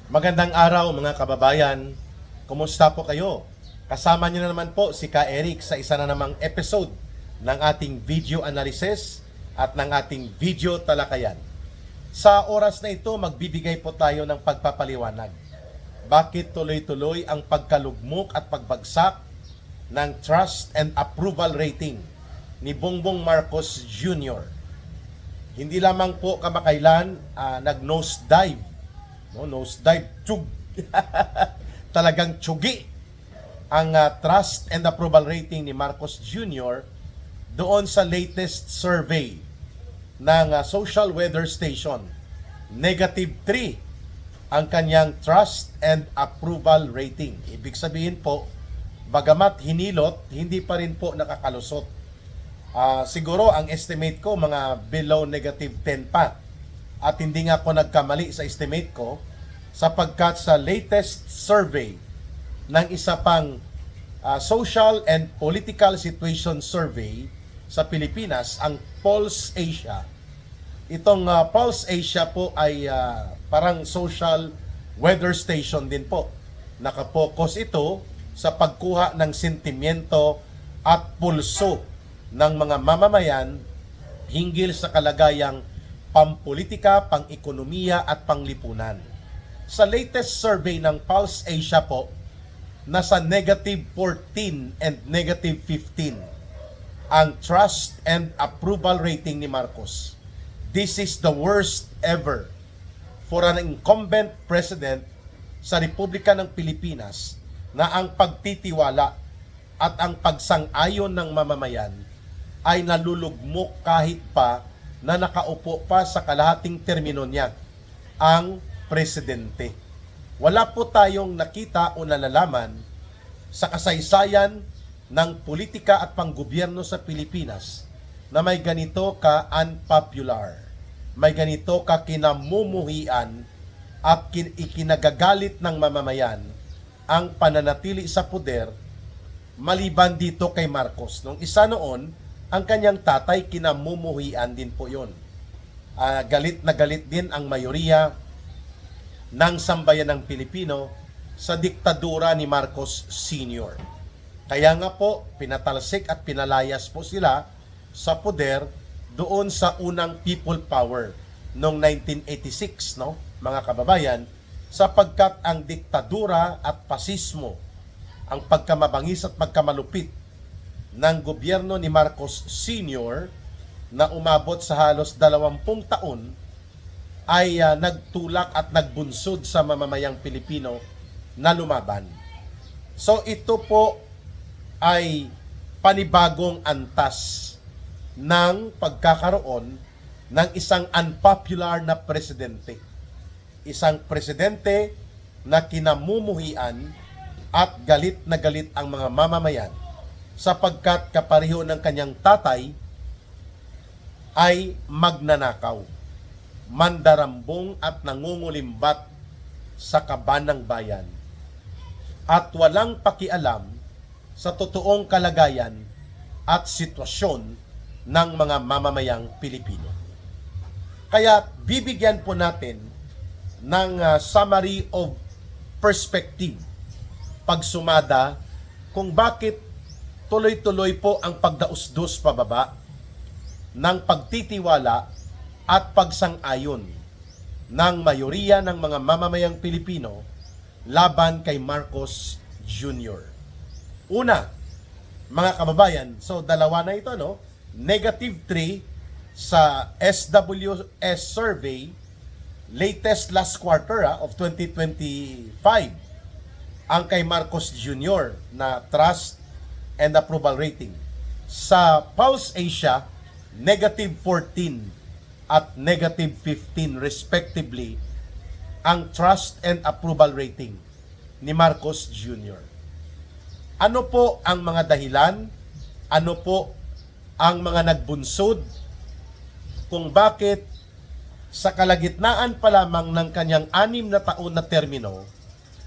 Magandang araw mga kababayan. Kumusta po kayo? Kasama niyo na naman po si Ka Eric sa isa na namang episode ng ating video analysis at ng ating video talakayan. Sa oras na ito, magbibigay po tayo ng pagpapaliwanag. Bakit tuloy-tuloy ang pagkalugmok at pagbagsak ng trust and approval rating ni Bongbong Marcos Jr. Hindi lamang po kamakailan nag-nosedive. Nosedive, tsug. Talagang tsugi ang trust and approval rating ni Marcos Jr. doon sa latest survey ng Social Weather Station. -3 ang kanyang trust and approval rating. Ibig sabihin po, bagamat hinilot, hindi pa rin po nakakalusot. Siguro ang estimate ko mga below -10 pa. At hindi nga ako nagkamali sa estimate ko sapagkat sa latest survey ng isa pang social and political situation survey sa Pilipinas, ang Pulse Asia. Itong Pulse Asia po ay parang social weather station din po. Nakapokus ito sa pagkuha ng sentimiento at pulso ng mga mamamayan hinggil sa kalagayang pampolitika, pang-ekonomiya at panglipunan. Sa latest survey ng Pulse Asia po, nasa -14 and -15 ang trust and approval rating ni Marcos. This is the worst ever for an incumbent president sa Republika ng Pilipinas na ang pagtitiwala at ang pagsang-ayon ng mamamayan ay nalulugmok kahit pa na nakaupo pa sa kalahating termino niya, ang presidente. Wala po tayong nakita o nalalaman sa kasaysayan ng politika at panggobyerno sa Pilipinas na may ganito ka unpopular, may ganito ka kinamumuhian at ikinagagalit ng mamamayan ang pananatili sa poder maliban dito kay Marcos. Nung isa noon, ang kanyang tatay kinamumuhian din po yun. Galit na galit din ang mayoriya ng sambayan ng Pilipino sa diktadura ni Marcos Sr. Kaya nga po, pinatalsik at pinalayas po sila sa poder doon sa unang people power noong 1986, no, mga kababayan, sapagkat ang diktadura at pasismo, ang pagkamabangis at pagkamalupit ng gobyerno ni Marcos Sr. na umabot sa halos 20 taon ay nagtulak at nagbunsod sa mamamayang Pilipino na lumaban. So ito po ay panibagong antas ng pagkakaroon ng isang unpopular na presidente. Isang presidente na kinamumuhian at galit na galit ang mga mamamayan sapagkat kapareho ng kanyang tatay ay magnanakaw, mandarambong at nangungulimbat sa kaban ng bayan at walang pakialam sa totoong kalagayan at sitwasyon ng mga mamamayang Pilipino. Kaya bibigyan po natin ng summary of perspective, pagsumada kung bakit tuloy-tuloy po ang pagdausdos pababa ng pagtitiwala at pagsang-ayon ng mayoriya ng mga mamamayang Pilipino laban kay Marcos Jr. Una, mga kababayan, so dalawa na ito, no? -3 sa SWS survey, latest last quarter of 2025, ang kay Marcos Jr. na trust and approval rating. Sa Pulse Asia, -14 at -15 respectively ang trust and approval rating ni Marcos Jr. Ano po ang mga dahilan? Ano po ang mga nagbunsod kung bakit sa kalagitnaan pa lamang ng kanyang 6 na taon na termino,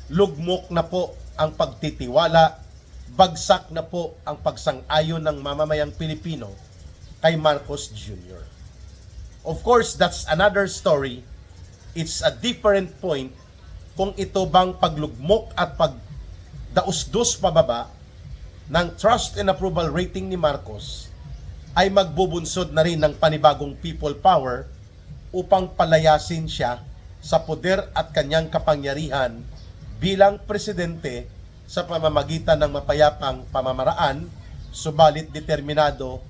lugmok na po ang pagtitiwala, bagsak na po ang pagsang-ayon ng mamamayang Pilipino kay Marcos Jr. Of course, that's another story. It's a different point kung ito bang paglugmok at pagdausdos pababa ng trust and approval rating ni Marcos ay magbubunsod na rin ng panibagong people power upang palayasin siya sa poder at kanyang kapangyarihan bilang presidente sa pamamagitan ng mapayapang pamamaraan, subalit determinado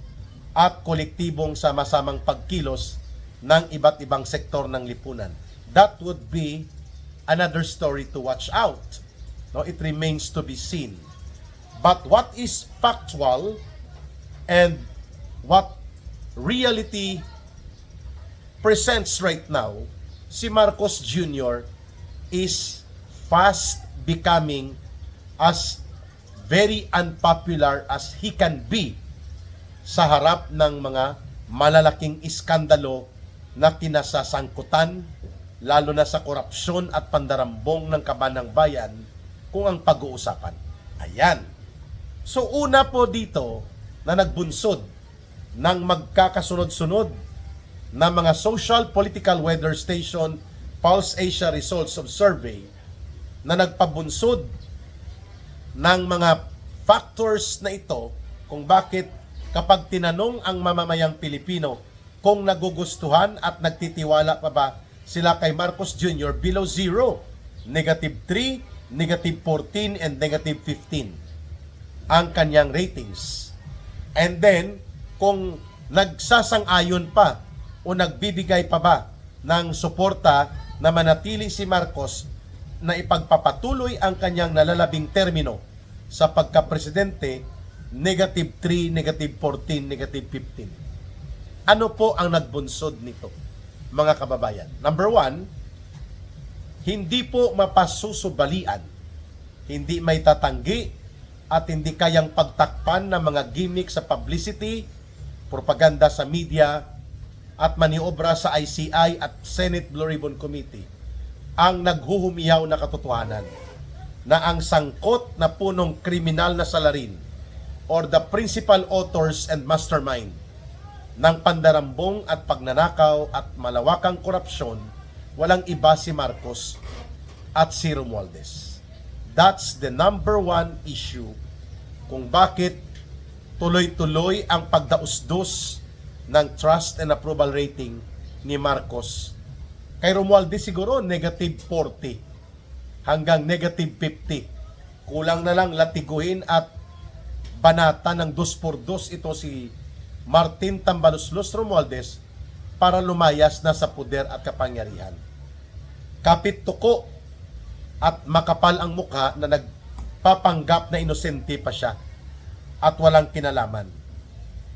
at kolektibong sama-samang pagkilos ng iba't ibang sektor ng lipunan. That would be another story to watch out. No, it remains to be seen. But what is factual and what reality presents right now, si Marcos Jr. is fast becoming as very unpopular as he can be sa harap ng mga malalaking iskandalo na kinasasangkutan, lalo na sa korupsyon at pandarambong ng kaban ng bayan kung ang pag-uusapan. Ayan. So una po dito na nagbunsod ng magkakasunod-sunod na mga social political weather station Pulse Asia results of survey na nagpabunsod ng mga factors na ito kung bakit kapag tinanong ang mamamayang Pilipino kung nagugustuhan at nagtitiwala pa ba sila kay Marcos Jr. below 0, -3, -14, and -15 ang kanyang ratings. And then, kung nagsasang-ayon pa o nagbibigay pa ba ng suporta na manatili si Marcos na ipagpapatuloy ang kanyang nalalabing termino sa pagka-presidente, -3, -14, -15. Ano po ang nagbunsod nito, mga kababayan? Number 1, hindi po mapasusubalian, hindi may tatanggi at hindi kayang pagtakpan ng mga gimmick sa publicity, propaganda sa media, at maniobra sa ICI at Senate Blue Ribbon Committee ang naghuhumiyaw na katotohanan na ang sangkot na punong kriminal na salarin or the principal authors and mastermind ng pandarambong at pagnanakaw at malawakang korupsyon, walang iba si Marcos at si Romualdez. That's the number 1 issue kung bakit tuloy-tuloy ang pagdausdos ng trust and approval rating ni Marcos. Kay Romualdez siguro -40 hanggang -50. Kulang na lang latiguhin at banata ng 2x2 ito si Martin Tambaluslos Romualdez para lumayas na sa puder at kapangyarihan. Kapit tuko at makapal ang mukha na nagpapanggap na inosente pa siya at walang kinalaman.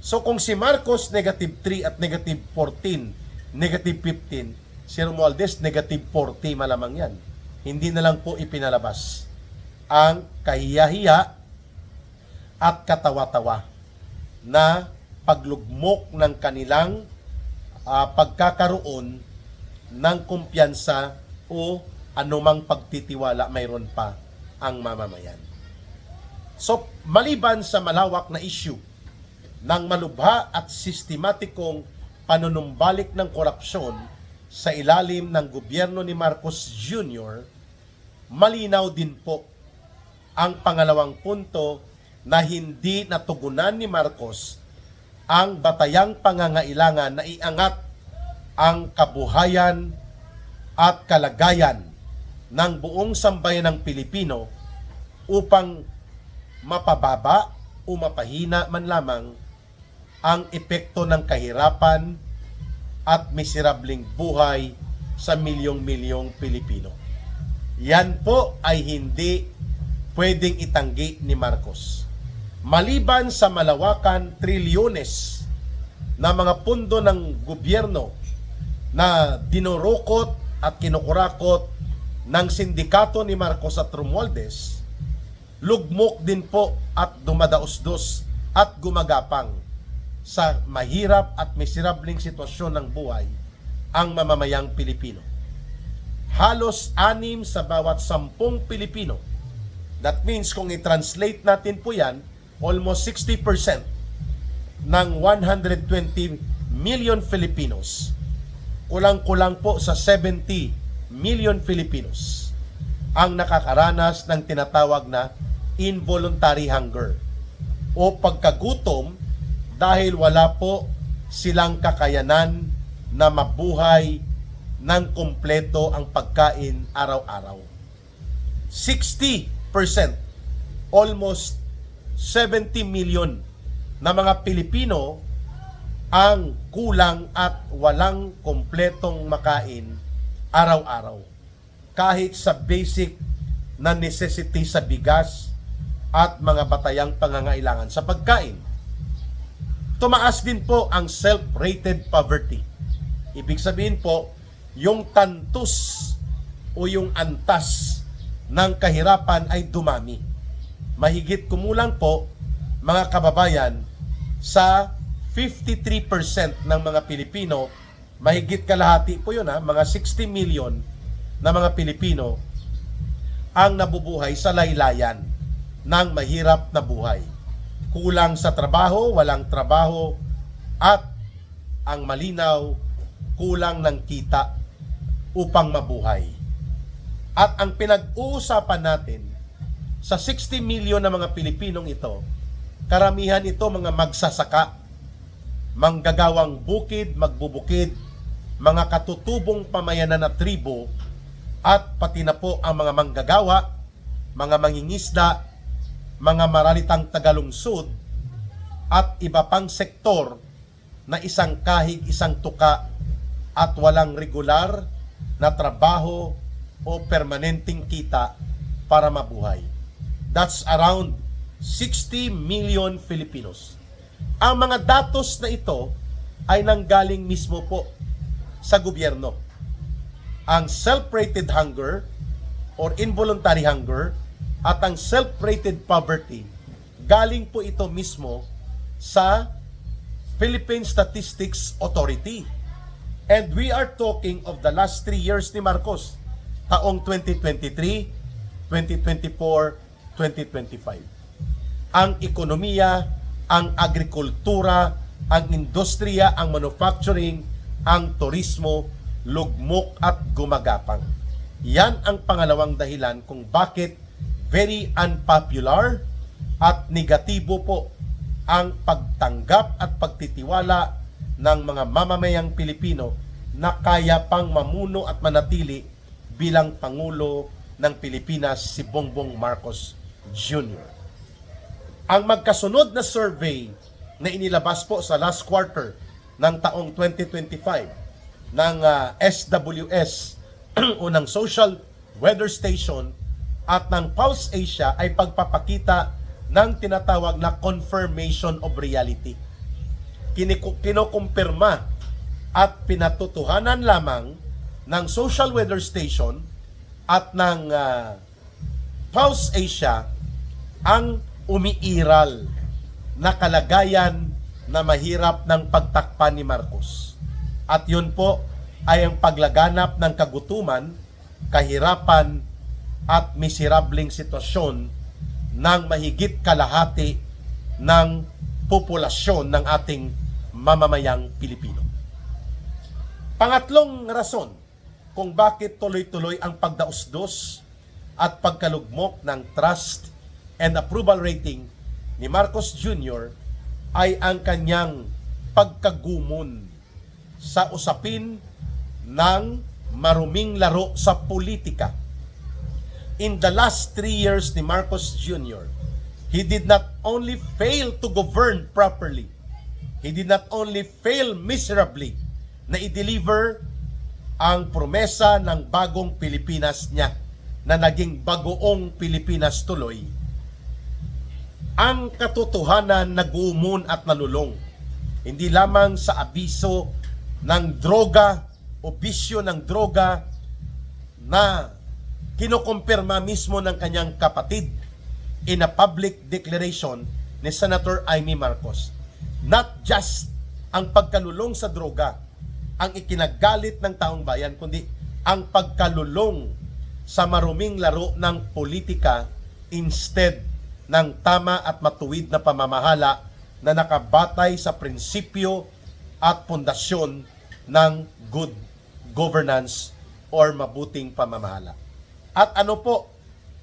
So kung si Marcos -3 at -14, -15, si Romualdez -40 malamang yan. Hindi na lang po ipinalabas ang kahiyahiya at katawa-tawa na paglugmok ng kanilang pagkakaroon ng kumpiyansa o anumang pagtitiwala mayroon pa ang mamamayan. So, maliban sa malawak na issue ng malubha at sistematikong panunumbalik ng korupsyon sa ilalim ng gobyerno ni Marcos Jr., malinaw din po ang pangalawang punto na hindi natugunan ni Marcos ang batayang pangangailangan na iangat ang kabuhayan at kalagayan ng buong sambayan ng Pilipino upang mapababa o mapahina man lamang ang epekto ng kahirapan at miserabling buhay sa milyong-milyong Pilipino. Yan po ay hindi pwedeng itanggi ni Marcos. Maliban sa malawakan trilyones na mga pundo ng gobyerno na dinurukot at kinukurakot ng sindikato ni Marcos at Romualdez, lugmok din po at dumadausdos at gumagapang sa mahirap at miserabling sitwasyon ng buhay ang mamamayang Pilipino. Halos 6 sa bawat 10 Pilipino. That means kung i-translate natin po yan, almost 60% ng 120 million Filipinos. Kulang-kulang po sa 70 million Filipinos ang nakakaranas ng tinatawag na involuntary hunger o pagkagutom dahil wala po silang kakayanan na mabuhay ng kumpleto ang pagkain araw-araw. 60%, almost 70 million na mga Pilipino ang kulang at walang kumpletong makain araw-araw. Kahit sa basic na necessity sa bigas at mga batayang pangangailangan sa pagkain. Tumaas din po ang self-rated poverty. Ibig sabihin po, yung tantus o yung antas ng kahirapan ay dumami. Mahigit kumulang po, mga kababayan, sa 53% ng mga Pilipino, mahigit kalahati po yun mga 60 million na mga Pilipino ang nabubuhay sa laylayan ng mahirap na buhay. Kulang sa trabaho, walang trabaho, at ang malinaw, kulang ng kita upang mabuhay. At ang pinag-uusapan natin sa 60 million na mga Pilipinong ito, karamihan ito mga magsasaka, manggagawang bukid, magbubukid, mga katutubong pamayanan na tribo, at pati na po ang mga manggagawa, mga mangingisda, mga maralitang tagalungsod, at iba pang sektor na isang kahig, isang tuka, at walang regular na trabaho o permanenteng kita para mabuhay. That's around 60 million Filipinos. Ang mga datos na ito ay nanggaling mismo po sa gobyerno. Ang self-rated hunger or involuntary hunger at ang self-rated poverty, galing po ito mismo sa Philippine Statistics Authority. And we are talking of the last 3 years ni Marcos, taong 2023, 2024, 2025. Ang ekonomiya, ang agrikultura, ang industriya, ang manufacturing, ang turismo, lugmok at gumagapang. Yan ang pangalawang dahilan kung bakit very unpopular at negatibo po ang pagtanggap at pagtitiwala ng mga mamamayang Pilipino na kaya pang mamuno at manatili bilang Pangulo ng Pilipinas si Bongbong Marcos Jr. Ang magkasunod na survey na inilabas po sa last quarter ng taong 2025 ng SWS o ng Social Weather Station at ng Pulse Asia ay pagpapakita ng tinatawag na confirmation of reality. Kinokumpirma at pinatutuhanan lamang ng Social Weather Station at ng Pulse Asia ang umiiral na kalagayan na mahirap ng pagtakpan ni Marcos. At yun po ay ang paglaganap ng kagutuman, kahirapan at miserabling sitwasyon ng mahigit kalahati ng populasyon ng ating mamamayang Pilipino. Pangatlong rason kung bakit tuloy-tuloy ang pagdausdos at pagkalugmok ng trust and approval rating ni Marcos Jr. ay ang kanyang pagkagumon sa usapin ng maruming laro sa politika. In the last 3 years ni Marcos Jr., he did not only fail to govern properly, he did not only fail miserably na i-deliver ang promesa ng bagong Pilipinas niya na naging bagoong Pilipinas tuloy. Ang katotohanan nagumon at nalulong, hindi lamang sa abiso ng droga o bisyo ng droga na kinukumpirma mismo ng kanyang kapatid in a public declaration ni Senator Amy Marcos. Not just ang pagkalulong sa droga ang ikinagalit ng taong bayan, kundi ang pagkalulong sa maruming laro ng politika instead ng tama at matuwid na pamamahala na nakabatay sa prinsipyo at pundasyon ng good governance or mabuting pamamahala. At ano po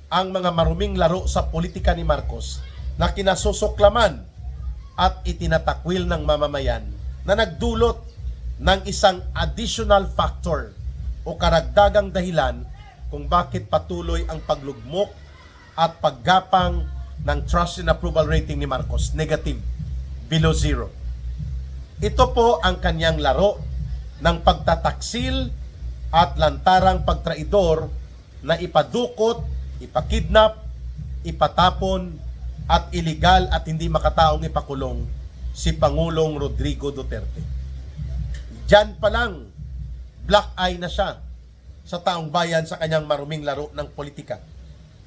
ang mga maruming laro sa politika ni Marcos na kinasusuklaman at itinatakwil ng mamamayan na nagdulot ng isang additional factor o karagdagang dahilan kung bakit patuloy ang paglugmok at paggapang ng trust and approval rating ni Marcos, negative, below zero. Ito po ang kanyang laro ng pagtataksil at lantarang pagtraidor na ipadukot, ipakidnap, ipatapon at iligal at hindi makataong ipakulong si Pangulong Rodrigo Duterte. Diyan pa lang, black eye na siya sa taong bayan sa kanyang maruming laro ng politika.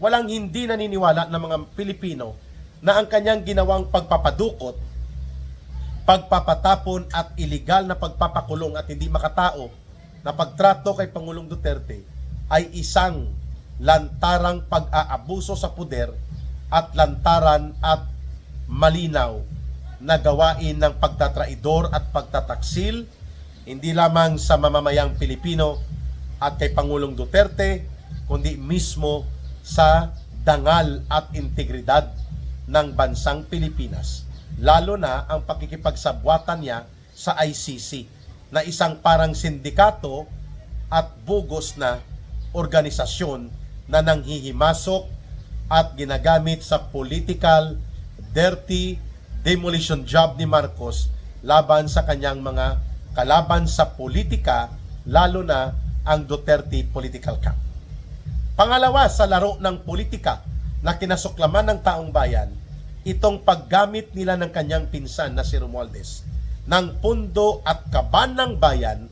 Walang hindi naniniwala ng mga Pilipino na ang kanyang ginawang pagpapadukot, pagpapatapon at iligal na pagpapakulong at hindi makatao na pagtrato kay Pangulong Duterte ay isang lantarang pag-aabuso sa puder at lantaran at malinaw na gawain ng pagtatraidor at pagtataksil hindi lamang sa mamamayang Pilipino at kay Pangulong Duterte kundi mismo sa dangal at integridad ng bansang Pilipinas, lalo na ang pakikipagsabwatan niya sa ICC na isang parang sindikato at bugos na organisasyon na nanghihimasok at ginagamit sa political dirty demolition job ni Marcos laban sa kanyang mga kalaban sa politika, lalo na ang Duterte political camp. Pangalawa sa laro ng politika na kinasuklaman ng taong bayan, itong paggamit nila ng kanyang pinsan na si Romualdez ng pundo at kaban ng bayan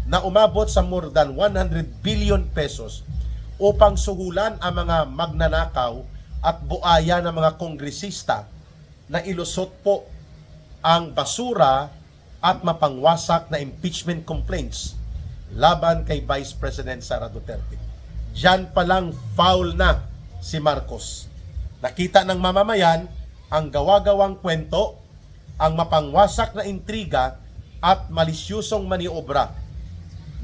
na umabot sa more than 100 billion pesos upang suhulan ang mga magnanakaw at buaya ng mga kongresista na ilusot po ang basura at mapangwasak na impeachment complaints laban kay Vice President Sara Duterte. Diyan pa lang foul na si Marcos. Nakita ng mamamayan ang gawa-gawang kwento, ang mapangwasak na intriga at malisyusong maniobra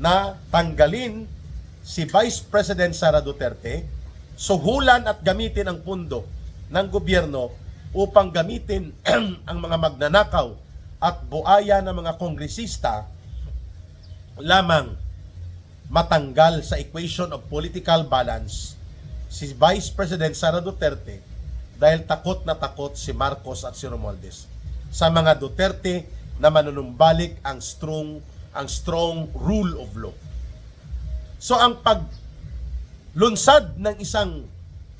na tanggalin si Vice President Sara Duterte, suhulan at gamitin ang pundo ng gobyerno upang gamitin ang mga magnanakaw at buaya ng mga kongresista lamang matanggal sa equation of political balance si Vice President Sara Duterte dahil takot na takot si Marcos at si Romualdez sa mga Duterte na manunumbalik ang strong rule of law. So ang paglunsad ng isang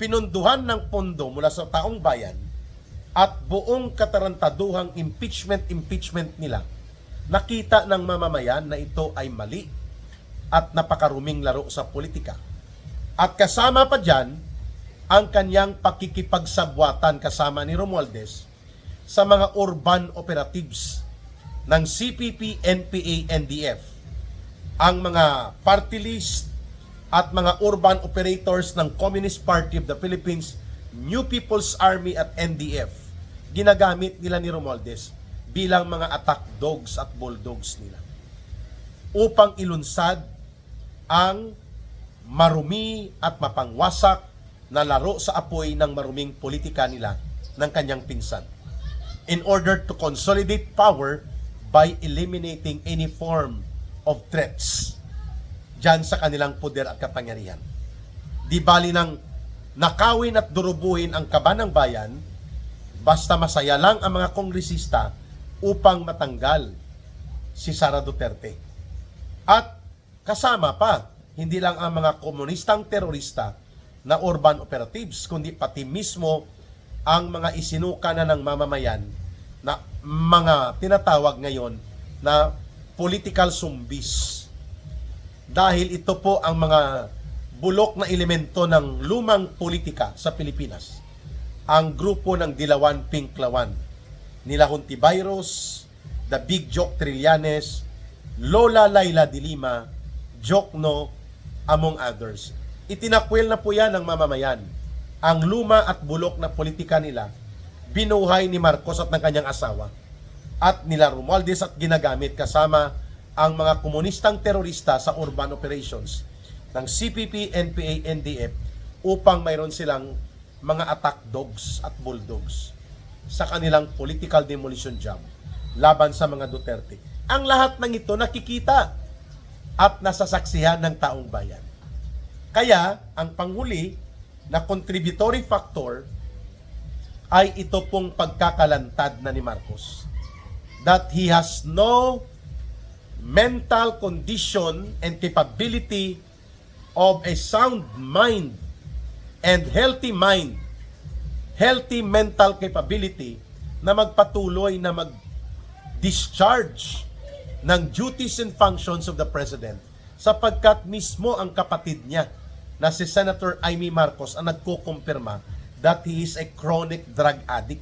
pinunduhan ng pondo mula sa taong bayan at buong katarantaduhang impeachment nila, nakita ng mamamayan na ito ay mali at napakaruming laro sa politika. At kasama pa dyan ang kanyang pakikipagsabwatan kasama ni Romualdez sa mga urban operatives ng CPP, NPA, NDF, ang mga party list at mga urban operators ng Communist Party of the Philippines, New People's Army at NDF, ginagamit nila ni Romualdez bilang mga attack dogs at bulldogs nila upang ilunsad ang marumi at mapangwasak na laro sa apoy ng maruming politika nila ng kanyang pinsan in order to consolidate power by eliminating any form of threats dyan sa kanilang poder at kapangyarihan. Di bali nang nakawin at durubuhin ang kaban ng bayan, basta masaya lang ang mga kongresista upang matanggal si Sara Duterte. At kasama pa, hindi lang ang mga komunistang terorista na urban operatives, kundi pati mismo ang mga isinuka na ng mamamayan na mga tinatawag ngayon na political zombies. Dahil ito po ang mga bulok na elemento ng lumang politika sa Pilipinas. Ang grupo ng Dilawan Pinklawan, nila Hontiveros, The Big Joke Trillanes, Lola Laila de Lima, Jokno, among others. Itinakwil na po yan ng mamamayan. Ang luma at bulok na politika nila, binuhay ni Marcos at ng kanyang asawa at nila Romualdez at ginagamit kasama ang mga komunistang terorista sa urban operations ng CPP, NPA, NDF upang mayroon silang mga attack dogs at bulldogs sa kanilang political demolition job laban sa mga Duterte. Ang lahat ng ito nakikita at nasasaksihan ng taong bayan. Kaya, ang panghuli na contributory factor ay ito pong pagkakalantad na ni Marcos. That he has no mental condition and capability of a sound mind and healthy mental capability na magpatuloy na mag-discharge ng duties and functions of the President sapagkat mismo ang kapatid niya na si Senator Amy Marcos ang nagkukumpirma that he is a chronic drug addict.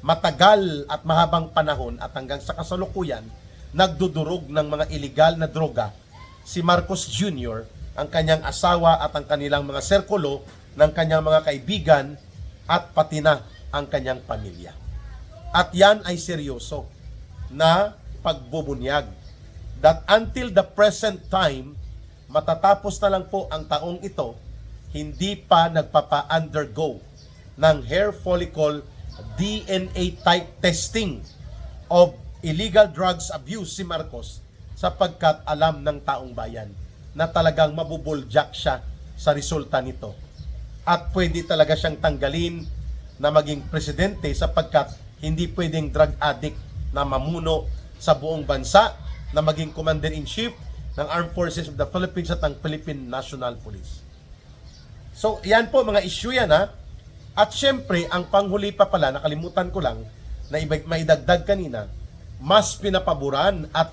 Matagal at mahabang panahon at hanggang sa kasalukuyan, nagdudurog ng mga iligal na droga si Marcos Jr., ang kanyang asawa at ang kanilang mga serkulo ng kanyang mga kaibigan at pati na ang kanyang pamilya. At yan ay seryoso na pagbubunyag. That until the present time, matatapos na lang po ang taong ito, hindi pa nagpapa-undergo ng hair follicle DNA type testing of illegal drugs abuse si Marcos sapagkat alam ng taong bayan na talagang mabubuljak siya sa resulta nito. At pwede talaga siyang tanggalin na maging presidente sapagkat hindi pwedeng drug addict na mamuno sa buong bansa, na maging commander-in-chief ng Armed Forces of the Philippines at ng Philippine National Police. So, yan po mga issue yan ha. At syempre, ang panghuli pa pala, nakalimutan ko lang, na maidagdag kanina, mas pinapaboran at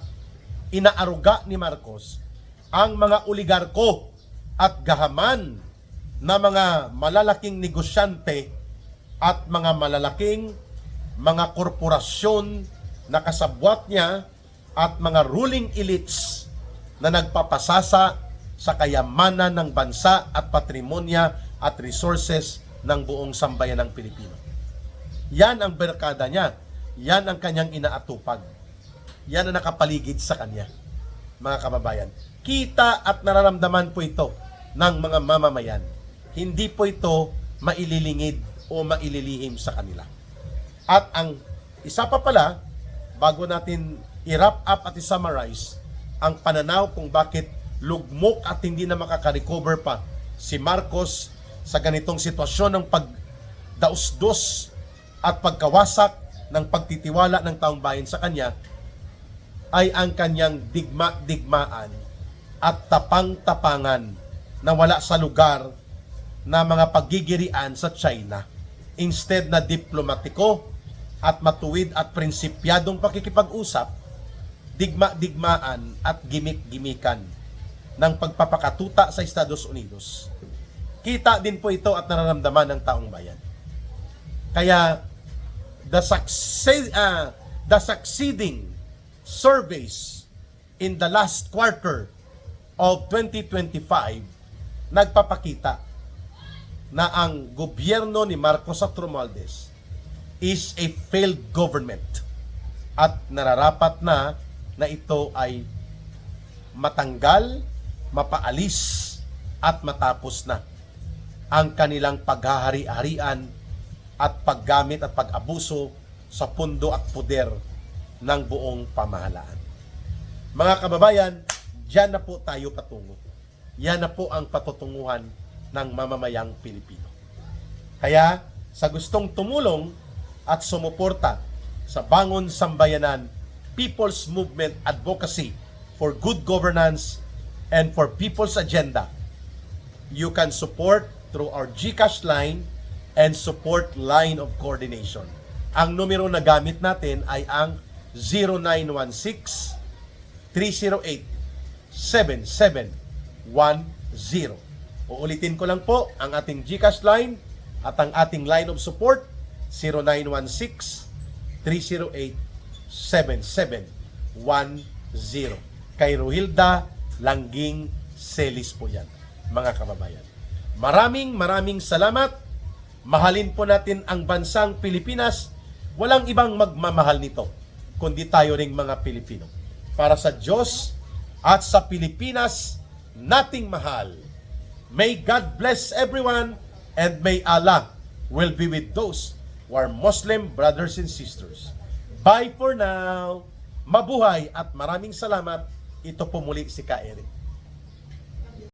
inaaruga ni Marcos ang mga oligarko at gahaman na mga malalaking negosyante at mga malalaking mga korporasyon na kasabwat niya at mga ruling elites na nagpapasasa sa kayamanan ng bansa at patrimonya at resources ng buong sambayan ng Pilipino. Yan ang barkada niya. Yan ang kanyang inaatupag. Yan ang nakapaligid sa kanya, mga kababayan. Kita at nararamdaman po ito ng mga mamamayan. Hindi po ito maililingid o maililihim sa kanila. At ang isa pa pala, bago natin i-wrap up at i-summarize ang pananaw kung bakit lugmok at hindi na makaka-recover pa si Marcos sa ganitong sitwasyon ng pagdausdos at pagkawasak ng pagtitiwala ng taong bayan sa kanya, ay ang kanyang digma-digmaan at tapang-tapangan na wala sa lugar na mga pagigirian sa China. Instead na diplomatiko at matuwid at prinsipyadong pakikipag-usap, digma-digmaan at gimik-gimikan ng pagpapakatuta sa Estados Unidos. Kita din po ito at nararamdaman ng taong bayan. Kaya the succeeding surveys in the last quarter of 2025 nagpapakita na ang gobyerno ni Marcos at Romualdez is a failed government at nararapat na ito ay matanggal, mapaalis at matapos na ang kanilang paghahari-harian at paggamit at pag-abuso sa pundo at poder ng buong pamahalaan. Mga kababayan, diyan na po tayo patungo. Yan na po ang patutunguhan ng mamamayang Pilipino. Kaya sa gustong tumulong at sumuporta sa Bangon Sambayanan People's Movement Advocacy for Good Governance and for People's Agenda, you can support through our GCash line and support line of coordination. Ang numero na gamit natin ay ang 0916-308-7710. Uulitin ko lang po ang ating GCash line at ang ating line of support, 0916-308-7710. Kay Rohilda Langging Celis po yan, mga kababayan. Maraming salamat. Mahalin po natin ang bansang Pilipinas. Walang ibang magmamahal nito, kundi tayo ring mga Pilipino. Para sa Diyos at sa Pilipinas, nating mahal. May God bless everyone, and may Allah will be with those who are Muslim brothers and sisters. Bye for now. Mabuhay at maraming salamat. Ito po muli si Ka Eric.